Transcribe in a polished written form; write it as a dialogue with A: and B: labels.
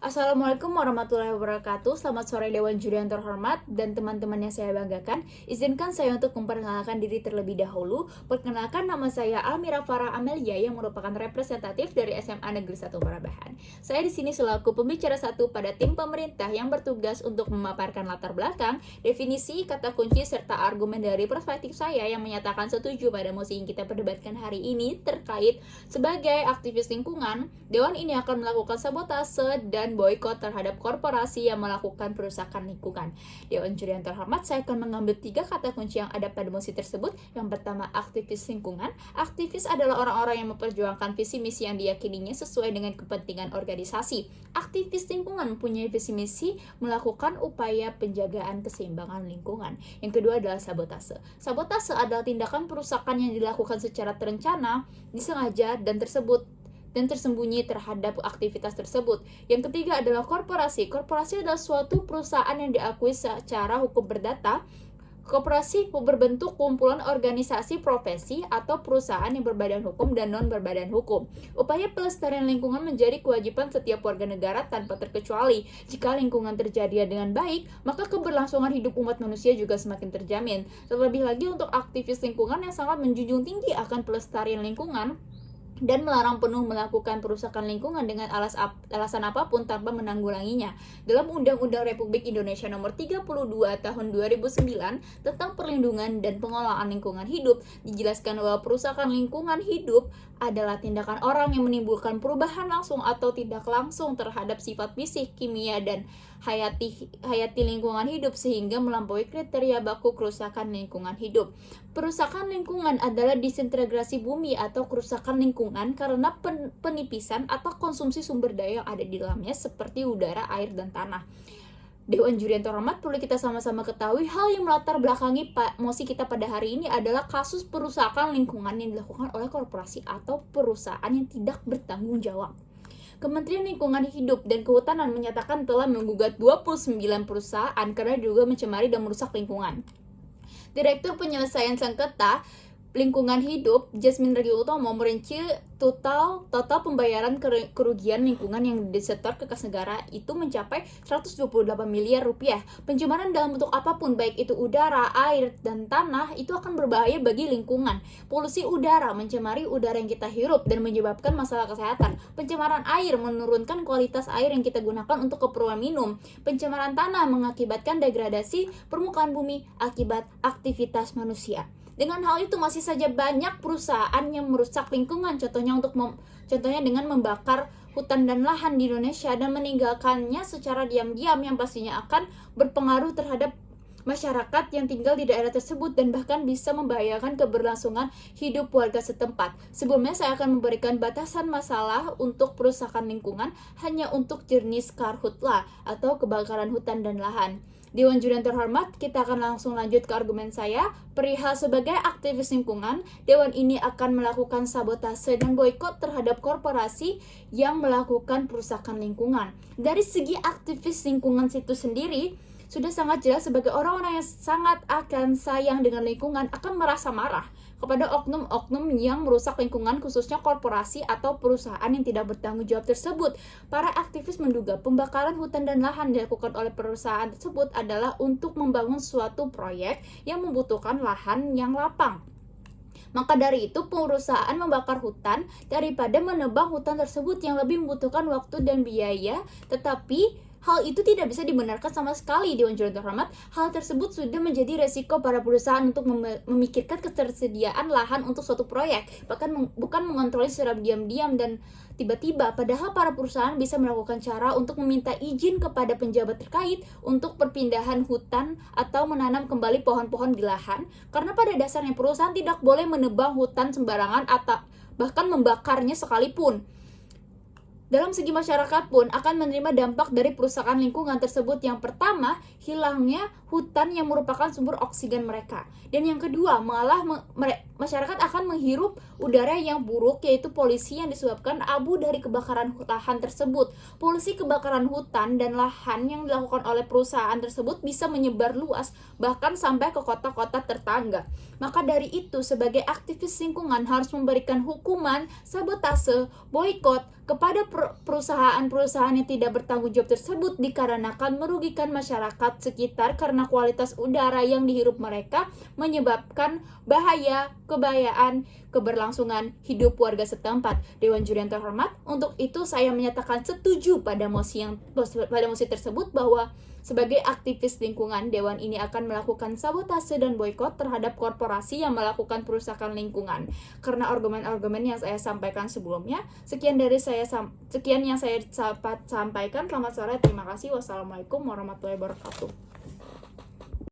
A: Assalamualaikum warahmatullahi wabarakatuh. Selamat sore Dewan Juri yang terhormat dan teman-teman yang saya banggakan. Izinkan saya untuk memperkenalkan diri terlebih dahulu. Perkenalkan, nama saya Almira Farah Amelia yang merupakan representatif dari SMA Negeri 1 Parabahan. Saya di sini selaku pembicara satu pada tim pemerintah yang bertugas untuk memaparkan latar belakang, definisi, kata kunci, serta argumen dari perspektif saya yang menyatakan setuju pada mosi yang kita perdebatkan hari ini terkait sebagai aktivis lingkungan. Dewan ini akan melakukan sabotase dan boykot terhadap korporasi yang melakukan perusakan lingkungan. Dewan Juri yang terhormat, saya akan mengambil 3 kata kunci yang ada pada mosi tersebut. Yang pertama, aktivis lingkungan. Aktivis adalah orang-orang yang memperjuangkan visi misi yang diyakininya sesuai dengan kepentingan organisasi. Aktivis lingkungan mempunyai visi misi melakukan upaya penjagaan keseimbangan lingkungan. Yang kedua adalah sabotase. Sabotase adalah tindakan perusakan yang dilakukan secara terencana, disengaja, dan tersembunyi terhadap aktivitas tersebut. Yang ketiga adalah korporasi. Korporasi adalah suatu perusahaan yang diakui secara hukum berdata. Koperasi berbentuk kumpulan organisasi profesi atau perusahaan yang berbadan hukum dan non-berbadan hukum. Upaya pelestarian lingkungan menjadi kewajiban setiap warga negara tanpa terkecuali. Jika lingkungan terjaga dengan baik, maka keberlangsungan hidup umat manusia juga semakin terjamin. Terlebih lagi untuk aktivis lingkungan yang sangat menjunjung tinggi akan pelestarian lingkungan dan melarang penuh melakukan perusakan lingkungan dengan alasan apapun tanpa menanggulanginya. Dalam Undang-Undang Republik Indonesia Nomor 32 Tahun 2009 tentang perlindungan dan pengelolaan lingkungan hidup, dijelaskan bahwa perusakan lingkungan hidup adalah tindakan orang yang menimbulkan perubahan langsung atau tidak langsung terhadap sifat fisik, kimia, dan hayati lingkungan hidup sehingga melampaui kriteria baku kerusakan lingkungan hidup. Perusakan lingkungan adalah disintegrasi bumi atau kerusakan lingkungan karena penipisan atau konsumsi sumber daya yang ada di dalamnya seperti udara, air, dan tanah. Dewan Juri yang terhormat, perlu kita sama-sama ketahui hal yang melatar belakangi mosi kita pada hari ini adalah kasus perusakan lingkungan yang dilakukan oleh korporasi atau perusahaan yang tidak bertanggung jawab. Kementerian Lingkungan Hidup dan Kehutanan menyatakan telah menggugat 29 perusahaan karena diduga mencemari dan merusak lingkungan. Direktur Penyelesaian Sengketa Lingkungan Hidup, Jasmine Regil Utomo, merinci total pembayaran kerugian lingkungan yang disetor ke kas negara itu mencapai 128 miliar rupiah. Pencemaran dalam bentuk apapun, baik itu udara, air, dan tanah, itu akan berbahaya bagi lingkungan. Polusi udara mencemari udara yang kita hirup dan menyebabkan masalah kesehatan. Pencemaran air menurunkan kualitas air yang kita gunakan untuk keperluan minum. Pencemaran tanah mengakibatkan degradasi permukaan bumi akibat aktivitas manusia. Dengan hal itu masih saja banyak perusahaan yang merusak lingkungan, contohnya dengan membakar hutan dan lahan di Indonesia dan meninggalkannya secara diam-diam yang pastinya akan berpengaruh terhadap masyarakat yang tinggal di daerah tersebut dan bahkan bisa membahayakan keberlangsungan hidup warga setempat. Sebelumnya saya akan memberikan batasan masalah untuk perusakan lingkungan hanya untuk jenis karhutla atau kebakaran hutan dan lahan. Dewan Juri yang terhormat, kita akan langsung lanjut ke argumen saya. Perihal sebagai aktivis lingkungan, Dewan ini akan melakukan sabotase dan boykot terhadap korporasi yang melakukan perusakan lingkungan. Dari segi aktivis lingkungan itu sendiri, sudah sangat jelas sebagai orang-orang yang sangat akan sayang dengan lingkungan akan merasa marah kepada oknum-oknum yang merusak lingkungan, khususnya korporasi atau perusahaan yang tidak bertanggung jawab tersebut. Para aktivis menduga pembakaran hutan dan lahan dilakukan oleh perusahaan tersebut adalah untuk membangun suatu proyek yang membutuhkan lahan yang lapang. Maka dari itu, perusahaan membakar hutan daripada menebang hutan tersebut yang lebih membutuhkan waktu dan biaya, tetapi hal itu tidak bisa dibenarkan sama sekali. Dewan Juri terhormat, hal tersebut sudah menjadi resiko para perusahaan untuk memikirkan ketersediaan lahan untuk suatu proyek, bahkan bukan mengontrol secara diam-diam dan tiba-tiba. Padahal para perusahaan bisa melakukan cara untuk meminta izin kepada penjabat terkait untuk perpindahan hutan atau menanam kembali pohon-pohon di lahan, karena pada dasarnya perusahaan tidak boleh menebang hutan sembarangan atau bahkan membakarnya sekalipun. Dalam segi masyarakat pun akan menerima dampak dari perusakan lingkungan tersebut. Yang pertama, hilangnya hutan yang merupakan sumber oksigen mereka. Dan yang kedua, malah masyarakat akan menghirup udara yang buruk, yaitu polusi yang disebabkan abu dari kebakaran lahan tersebut. Polusi kebakaran hutan dan lahan yang dilakukan oleh perusahaan tersebut bisa menyebar luas, bahkan sampai ke kota-kota tetangga. Maka dari itu, sebagai aktivis lingkungan harus memberikan hukuman, sabotase, boykot, kepada perusahaan-perusahaan yang tidak bertanggung jawab tersebut dikarenakan merugikan masyarakat sekitar karena kualitas udara yang dihirup mereka menyebabkan bahaya, kebayaan, keberlangsungan hidup warga setempat. Dewan Juri yang terhormat, untuk itu saya menyatakan setuju pada mosi tersebut bahwa sebagai aktivis lingkungan, Dewan ini akan melakukan sabotase dan boikot terhadap korporasi yang melakukan perusakan lingkungan. Karena argumen-argumen yang saya sampaikan sebelumnya, sekian yang saya sampaikan. Selamat sore, terima kasih. Wassalamualaikum warahmatullahi wabarakatuh.